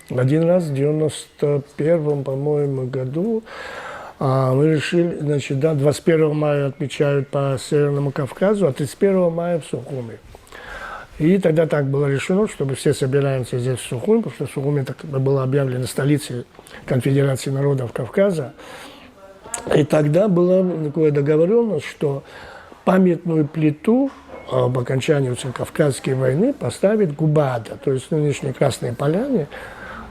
Один раз в 91-м, по-моему, году мы решили, значит, да, 21 мая отмечают по Северному Кавказу, а 31 мая в Сухуми. И тогда так было решено, чтобы все собираемся здесь в Сухуми, потому что Сухуми так было объявлено столицей Конфедерации народов Кавказа. И тогда была такая договоренность, что памятную плиту об окончании Кавказской войны поставит Губада, то есть нынешней Красной Поляне.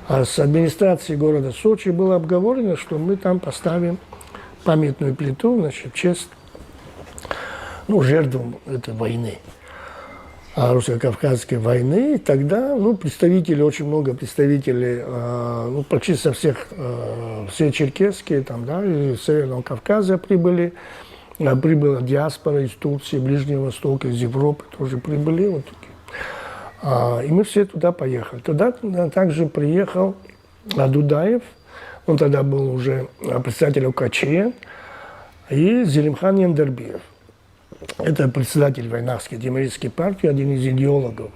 А с администрацией города Сочи было обговорено, что мы там поставим памятную плиту, значит, в честь жертвам этой войны, русско-кавказской войны. И тогда представители, очень много представителей, практически со всех, все черкесские, там, да, из Северного Кавказа прибыли. Прибыла диаспора из Турции, Ближнего Востока, из Европы тоже прибыли. Вот такие. И мы все туда поехали. Туда также приехал Дудаев, он тогда был уже председателем КЧ, и Зелимхан Яндербиев. Это председатель Войнавской демократической партии, один из идеологов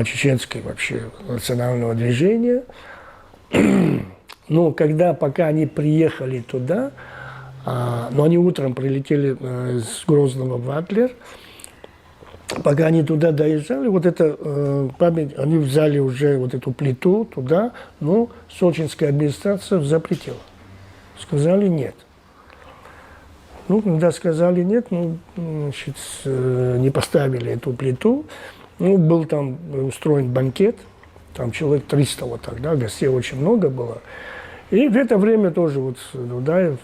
чеченской вообще национального движения. Но пока они приехали туда, но они утром прилетели с Грозного в Адлер. Пока они туда доезжали, вот эта память, они взяли уже вот эту плиту туда, но сочинская администрация запретила. Сказали нет. Когда сказали нет, значит, не поставили эту плиту. Был там устроен банкет, там человек 300 вот так, да, гостей очень много было. И в это время тоже вот Дудаев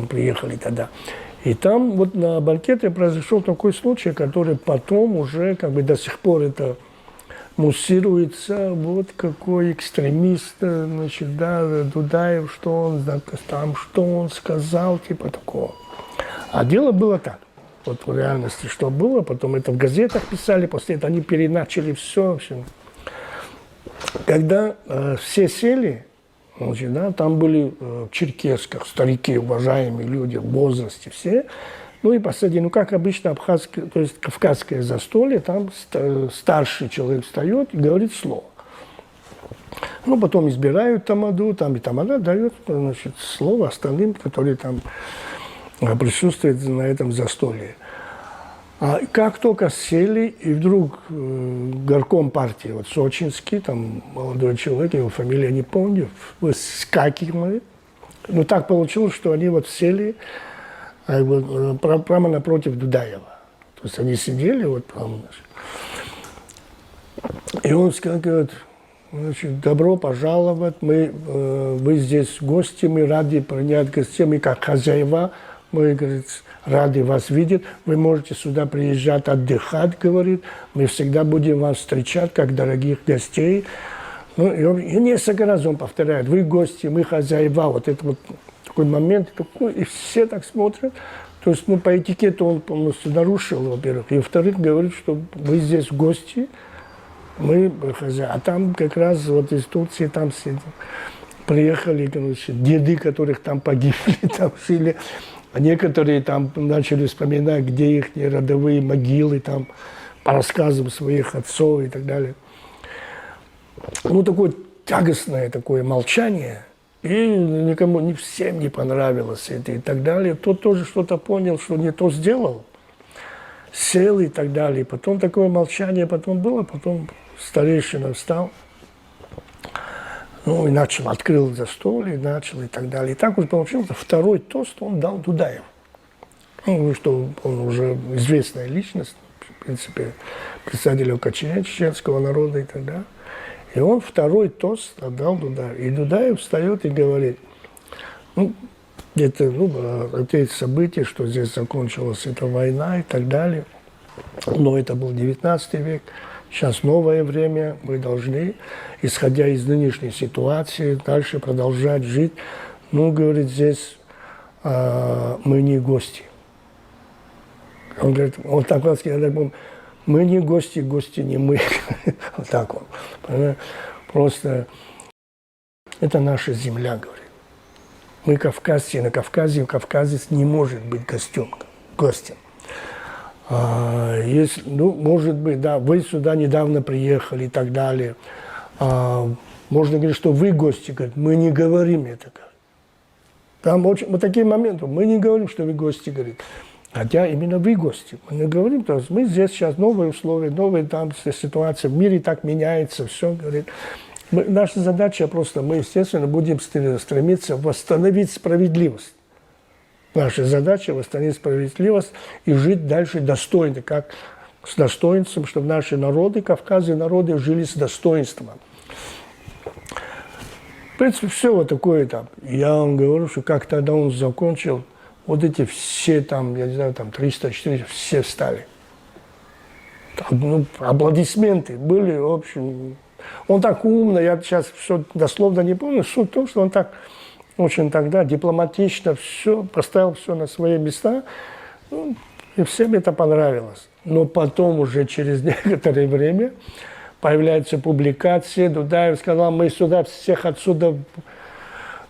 приехали тогда. И там вот на банкете произошел такой случай, который потом уже до сих пор это муссируется. Вот какой экстремист, значит, да, Дудаев, что он сказал, типа такого. А дело было так. Вот в реальности что было, потом это в газетах писали, после этого они переначали все. В общем. Когда все сели, значит, да, там были в черкесках старики, уважаемые люди в возрасте все. И посадили, как обычно, то есть кавказское застолье, там старший человек встает и говорит слово. Потом избирают тамаду, там и тамада дает, значит, слово остальным, которые там присутствуют на этом застолье. А как только сели, и вдруг горком партии, вот сочинский, там молодой человек, его фамилия не помню, выскакивали. Так получилось, что они вот сели прямо напротив Дудаева. То есть они сидели вот прямо. И он говорит, значит, добро пожаловать, вы здесь гости, мы рады принять гостей, мы как хозяева, мы, говорит, рады вас видеть, вы можете сюда приезжать отдыхать, говорит, мы всегда будем вас встречать как дорогих гостей. И несколько раз он повторяет, вы гости, мы хозяева, вот это вот такой момент, и все так смотрят. То есть, по этикету он полностью нарушил, во-первых, и во-вторых, говорит, что вы здесь гости, мы хозяева. А там как раз вот из Турции там приехали, деды, которых там погибли, там жили. А некоторые там начали вспоминать, где их родовые могилы, там, по рассказам своих отцов и так далее. Такое тягостное такое молчание, и никому, не всем не понравилось это и так далее. Тот тоже что-то понял, что не то сделал, сел и так далее. И потом такое молчание потом было, потом старейшина встал, и начал, открыл застолье, начал и так далее. И так вот получился второй тост, он дал Дудаев. Что он уже известная личность, в принципе, председатель ОКЧ, чеченского народа и так далее. И он второй тост отдал Дудаеву. И Дудаев встает и говорит, эти события, что здесь закончилась эта война и так далее. Но это был 19 век. Сейчас новое время, мы должны, исходя из нынешней ситуации, дальше продолжать жить. Говорит, здесь мы не гости. Он говорит, вот так вот, мы не гости, гости не мы. Вот так вот. Просто это наша земля, говорит. Мы кавказцы, на Кавказе кавказец не может быть гостем. Если, может быть, да, вы сюда недавно приехали и так далее. Можно говорить, что вы гости, говорит, мы не говорим это. Там очень, вот такие моменты, мы не говорим, что вы гости, говорит. Хотя именно вы гости. Мы не говорим, то есть мы здесь сейчас новые условия, новые там ситуации, в мире так меняется, все, говорит. Наша задача просто, мы, естественно, будем стремиться восстановить справедливость. Наша задача восстановить справедливость и жить дальше достойно, как с достоинством, чтобы наши народы, Кавказские народы, жили с достоинством. В принципе, все вот такое там. Я вам говорю, что как тогда он закончил, вот эти все там, я не знаю, там 300-400, все встали. Там, ну, аплодисменты были, в общем. Он так умно, я сейчас все дословно не помню, суть в том, что он так очень тогда дипломатично все, поставил все на свои места, ну, и всем это понравилось. Но потом уже через некоторое время появляются публикации, Дудаев сказал, мы сюда всех отсюда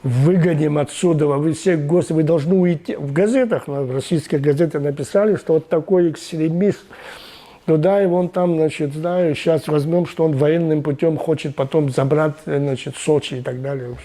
выгоним отсюда, вы все гости, вы должны уйти. В газетах, в российских газетах написали, что вот такой экстремист Дудаев, он там, значит, знаю, сейчас возьмем, что он военным путем хочет потом забрать, значит, Сочи и так далее.